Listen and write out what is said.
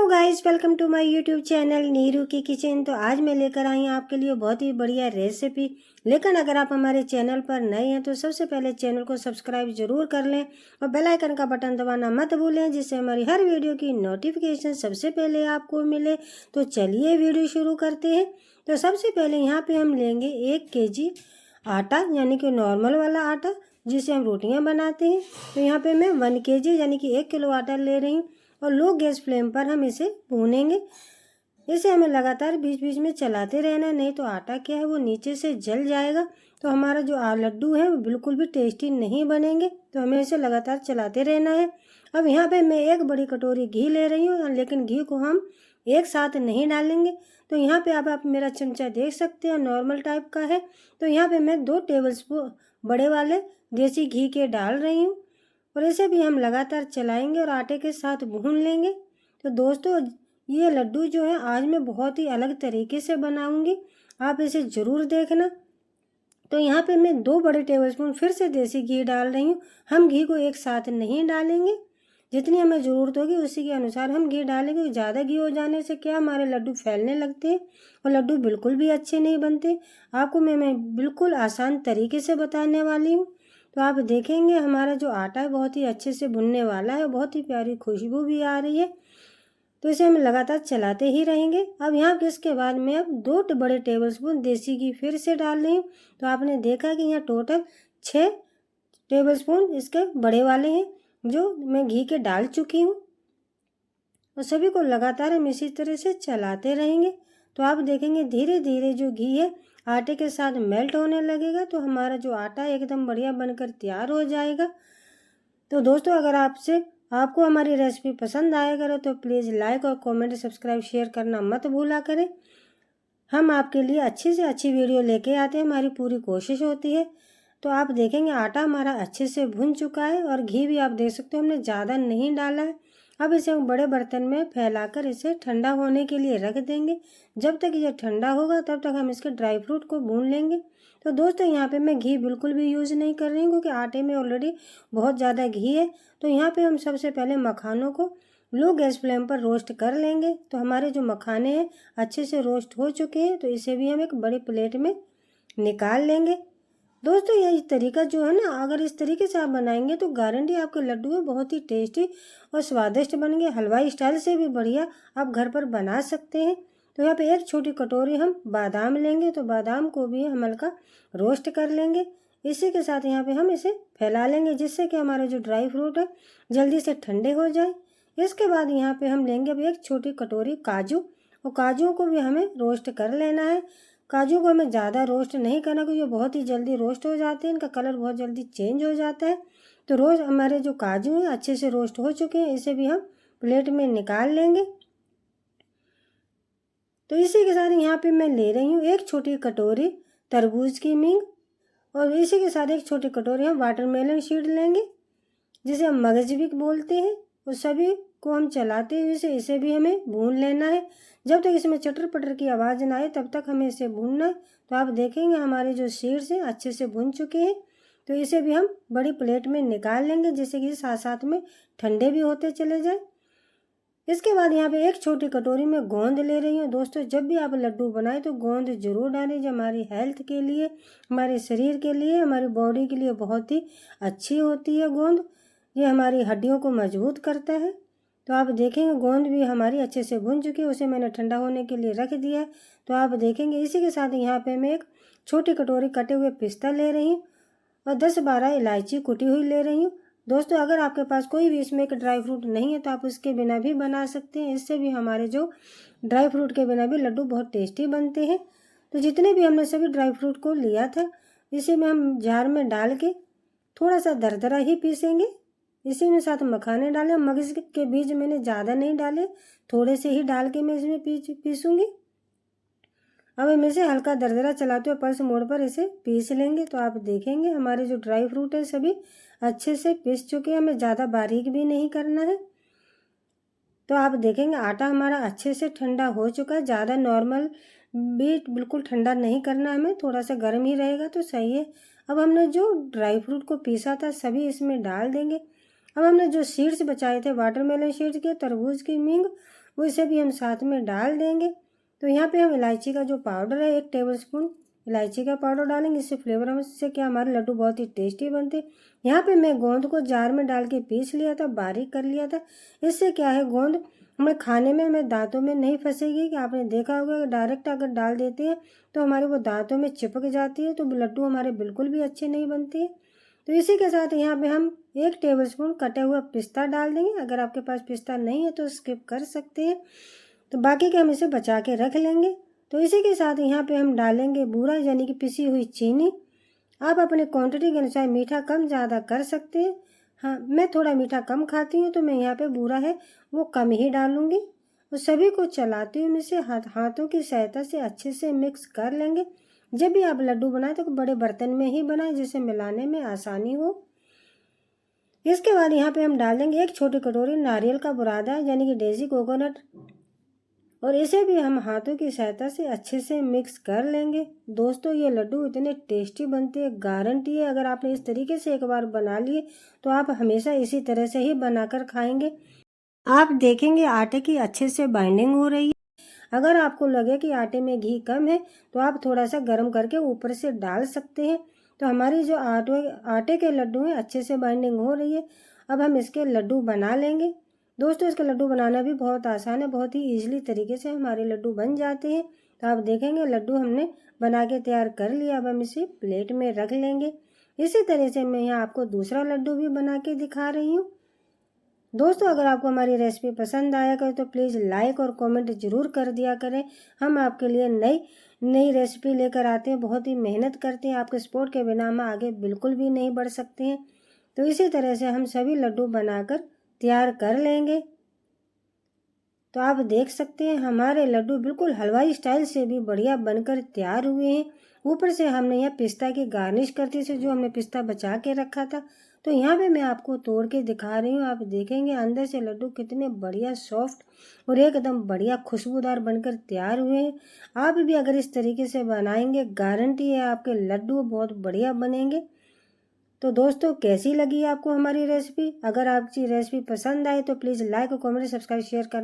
Hello guys, welcome to my YouTube channel Neeru की kitchen. तो आज मैं लेकर आई हूँ आपके लिए बहुत ही बढ़िया रेसिपी। लेकिन अगर आप हमारे चैनल पर नए हैं तो सबसे पहले चैनल को सब्सक्राइब जरूर कर लें और बेल आइकन का बटन दबाना मत भूलें, जिससे हमारी हर वीडियो की नोटिफिकेशन सबसे पहले आपको मिले। तो चलिए वीडियो शुरू करते हैं। तो सबसे पहले यहाँ पे हम लेंगे 1 kg आटा, यानी कि नॉर्मल वाला आटा जिससे हम रोटियाँ बनाते हैं। तो यहाँ पे मैं 1 kg यानी कि 1 किलो आटा ले रही हूँ और लो गैस फ्लेम पर हम इसे भूनेंगे। इसे हमें लगातार बीच बीच में चलाते रहना है, नहीं तो आटा क्या है वो नीचे से जल जाएगा। तो हमारा जो लड्डू है वो बिल्कुल भी टेस्टी नहीं बनेंगे। तो हमें इसे लगातार चलाते रहना है। अब यहाँ पे मैं 1 बड़ी कटोरी घी ले रही हूँ, लेकिन घी को हम एक साथ नहीं डालेंगे। तो यहाँ पे आप मेरा चमचा देख सकते हैं, नॉर्मल टाइप का है। तो यहाँ पे मैं 2 टेबलस्पून बड़े वाले देसी घी के डाल रही हूँ और इसे भी हम लगातार चलाएंगे और आटे के साथ भून लेंगे। तो दोस्तों, ये लड्डू जो है आज मैं बहुत ही अलग तरीके से बनाऊंगी, आप इसे ज़रूर देखना। तो यहाँ पे मैं 2 बड़े टेबलस्पून फिर से देसी घी डाल रही हूँ। हम घी को एक साथ नहीं डालेंगे, जितनी हमें ज़रूरत होगी उसी के अनुसार हम घी डालेंगे। ज़्यादा घी हो जाने से क्या हमारे लड्डू फैलने लगते हैं और लड्डू बिल्कुल भी अच्छे नहीं बनते। आपको मैं बिल्कुल आसान तरीके से बताने वाली हूँ। तो आप देखेंगे हमारा जो आटा है बहुत ही अच्छे से भुनने वाला है, बहुत ही प्यारी खुशबू भी आ रही है। तो इसे हम लगातार चलाते ही रहेंगे। अब यहाँ पे इसके बाद मैं अब 2 बड़े टेबलस्पून देसी घी फिर से डाल रही हूँ। तो आपने देखा कि यहाँ टोटल 6 टेबलस्पून इसके बड़े वाले हैं जो मैं घी के डाल चुकी हूँ। और सभी को लगातार हम इसी तरह से चलाते रहेंगे। तो आप देखेंगे धीरे धीरे जो घी है आटे के साथ मेल्ट होने लगेगा, तो हमारा जो आटा है एकदम बढ़िया बनकर तैयार हो जाएगा। तो दोस्तों, अगर आपको हमारी रेसिपी पसंद आया करे तो प्लीज़ लाइक और कमेंट सब्सक्राइब शेयर करना मत भूला करें। हम आपके लिए अच्छी से अच्छी वीडियो लेके आते हैं, हमारी पूरी कोशिश होती है। तो आप देखेंगे आटा हमारा अच्छे से भुन चुका है और घी भी आप देख सकते हो हमने ज़्यादा नहीं डाला है। अब इसे हम बड़े बर्तन में फैलाकर इसे ठंडा होने के लिए रख देंगे। जब तक ये ठंडा होगा तब तक हम इसके ड्राई फ्रूट को भून लेंगे। तो दोस्तों, यहाँ पे मैं घी बिल्कुल भी यूज़ नहीं कर रही हूँ क्योंकि आटे में ऑलरेडी बहुत ज़्यादा घी है। तो यहाँ पे हम सबसे पहले मखानों को लो गैस फ्लेम पर रोस्ट कर लेंगे। तो हमारे जो मखाने हैं अच्छे से रोस्ट हो चुके हैं, तो इसे भी हम एक बड़ी प्लेट में निकाल लेंगे। दोस्तों, यह तरीका जो है ना, अगर इस तरीके से आप बनाएंगे तो गारंटी आपके लड्डू है बहुत ही टेस्टी और स्वादिष्ट बनेंगे। हलवाई स्टाइल से भी बढ़िया आप घर पर बना सकते हैं। तो यहाँ पे 1 छोटी कटोरी हम बादाम लेंगे। तो बादाम को भी हम हल्का रोस्ट कर लेंगे। इसी के साथ यहाँ पे हम इसे फैला लेंगे, जिससे कि हमारे जो ड्राई फ्रूट है जल्दी से ठंडे हो जाए। इसके बाद यहाँ पे हम लेंगे अब 1 छोटी कटोरी काजू, और काजुओं को भी हमें रोस्ट कर लेना है। काजू को हमें ज़्यादा रोस्ट नहीं करना क्योंकि ये बहुत ही जल्दी रोस्ट हो जाते हैं, इनका कलर बहुत जल्दी चेंज हो जाता है। तो रोज हमारे जो काजू हैं अच्छे से रोस्ट हो चुके हैं, इसे भी हम प्लेट में निकाल लेंगे। तो इसी के साथ यहाँ पे मैं ले रही हूँ 1 छोटी कटोरी तरबूज की मींग, और इसी के साथ 1 छोटी कटोरी हम वाटरमेलन सीड लेंगे, जिसे हम मगज भी बोलते हैं। उस सभी को हम चलाते हुए इसे भी हमें भून लेना है। जब तक इसमें चटर पटर की आवाज़ ना आए तब तक हमें इसे भूनना है। तो आप देखेंगे हमारे जो सीड्स हैं अच्छे से भून चुके हैं। तो इसे भी हम बड़ी प्लेट में निकाल लेंगे, जिससे कि साथ साथ में ठंडे भी होते चले जाए। इसके बाद यहाँ पे 1 छोटी कटोरी में गोंद ले रही हूँ। दोस्तों, जब भी आप लड्डू बनाए तो गोंद जरूर डालें, जो हमारी हेल्थ के लिए, हमारे शरीर के लिए, हमारी बॉडी के लिए बहुत ही अच्छी होती है गोंद। ये हमारी हड्डियों को मजबूत करता है। तो आप देखेंगे गोंद भी हमारी अच्छे से भुन चुकी है, उसे मैंने ठंडा होने के लिए रख दिया है। तो आप देखेंगे इसी के साथ यहाँ पे मैं 1 छोटी कटोरी कटे हुए पिस्ता ले रही हूँ और 10-12 इलायची कुटी हुई ले रही हूँ। दोस्तों, अगर आपके पास कोई भी इसमें एक ड्राई फ्रूट नहीं है तो आप उसके बिना भी बना सकते हैं। इससे भी हमारे जो ड्राई फ्रूट के बिना भी लड्डू बहुत टेस्टी बनते हैं। तो जितने भी हमने सभी ड्राई फ्रूट को लिया था, इसे में हम जार में डाल के थोड़ा सा दरदरा ही पीसेंगे। इसी में साथ मखाने डालें। मगज के बीज मैंने ज़्यादा नहीं डाले, थोड़े से ही डाल के मैं इसमें पीसूँगी। अब हम इसे हल्का दरदरा चलाते हुए पल्स मोड पर इसे पीस लेंगे। तो आप देखेंगे हमारे जो ड्राई फ्रूट है सभी अच्छे से पीस चुके हैं, हमें ज़्यादा बारीक भी नहीं करना है। तो आप देखेंगे आटा हमारा अच्छे से ठंडा हो चुका है। ज़्यादा नॉर्मल भी बिल्कुल ठंडा नहीं करना, हमें थोड़ा सा गर्म ही रहेगा तो सही है। अब हमने जो ड्राई फ्रूट को पीसा था सभी इसमें डाल देंगे। अब हमने जो सीड्स बचाए थे वाटरमेलन सीड्स के, तरबूज की मींग वो इसे भी हम साथ में डाल देंगे। तो यहाँ पे हम इलायची का जो पाउडर है 1 टेबलस्पून इलायची का पाउडर डालेंगे। इससे फ्लेवर से क्या हमारे लड्डू बहुत ही टेस्टी बनते हैं। यहाँ पे मैं गोंद को जार में डाल के पीस लिया था, बारीक कर लिया था। इससे क्या है गोंद हमें खाने में हमें दांतों में नहीं फंसेगी। कि आपने देखा होगा कि डायरेक्ट अगर डाल देते हैं तो हमारे वो दांतों में चिपक जाती है, तो लड्डू हमारे बिल्कुल भी अच्छे नहीं बनते हैं। तो इसी के साथ यहाँ पे हम 1 टेबलस्पून कटा हुआ पिस्ता डाल देंगे। अगर आपके पास पिस्ता नहीं है तो स्किप कर सकते हैं। तो बाकी के हम इसे बचा के रख लेंगे। तो इसी के साथ यहाँ पे हम डालेंगे बूरा यानी कि पिसी हुई चीनी। आप अपने क्वांटिटी के अनुसार मीठा कम ज़्यादा कर सकते हैं। हाँ, मैं थोड़ा मीठा कम खाती हूँ तो मैं यहाँ पे बूरा है वो कम ही डालूँगी। और सभी को चलाते हुए इसे हाथों की सहायता से अच्छे से मिक्स कर लेंगे। जब भी आप लड्डू बनाएं तो बड़े बर्तन में ही बनाएं जिससे मिलाने में आसानी हो। इसके बाद यहाँ पे हम डाल देंगे 1 छोटी कटोरी नारियल का बुरादा यानी कि देसी कोकोनट, और इसे भी हम हाथों की सहायता से अच्छे से मिक्स कर लेंगे। दोस्तों ये लड्डू इतने टेस्टी बनते हैं, गारंटी है। अगर आपने इस तरीके से एक बार बना लिए तो आप हमेशा इसी तरह से ही बनाकर खाएंगे। आप देखेंगे आटे की अच्छे से बाइंडिंग हो रही है। अगर आपको लगे कि आटे में घी कम है तो आप थोड़ा सा गर्म करके ऊपर से डाल सकते हैं। तो हमारी जो आटे के लड्डू हैं अच्छे से बाइंडिंग हो रही है। अब हम इसके लड्डू बना लेंगे। दोस्तों इसके लड्डू बनाना भी बहुत आसान है, बहुत ही ईजिली तरीके से हमारे लड्डू बन जाते हैं। तो आप देखेंगे लड्डू हमने बना के तैयार कर लिया। अब हम इसे प्लेट में रख लेंगे। इसी तरह से मैं यहाँ आपको दूसरा लड्डू भी बना के दिखा रही हूँ। दोस्तों अगर आपको हमारी रेसिपी पसंद आया करे तो प्लीज़ लाइक और कमेंट ज़रूर कर दिया करें। हम आपके लिए नई रेसिपी लेकर आते हैं, बहुत ही मेहनत करते हैं। आपके सपोर्ट के बिना हम आगे बिल्कुल भी नहीं बढ़ सकते हैं। तो इसी तरह से हम सभी लड्डू बनाकर तैयार कर लेंगे। तो आप देख सकते हैं हमारे लड्डू बिल्कुल हलवाई स्टाइल से भी बढ़िया बनकर तैयार हुए हैं। ऊपर से हमने यहाँ पिस्ता की गार्निश करते से जो हमने पिस्ता बचा के रखा था। तो यहाँ पे मैं आपको तोड़ के दिखा रही हूँ। आप देखेंगे अंदर से लड्डू कितने बढ़िया सॉफ्ट और एकदम बढ़िया खुशबूदार बनकर तैयार हुए हैं। आप भी अगर इस तरीके से बनाएंगे गारंटी है आपके लड्डू बहुत बढ़िया बनेंगे। तो दोस्तों कैसी लगी आपको हमारी रेसिपी? अगर आपकी रेसिपी पसंद आए तो प्लीज़ लाइक और कमेंट सब्सक्राइब शेयर करना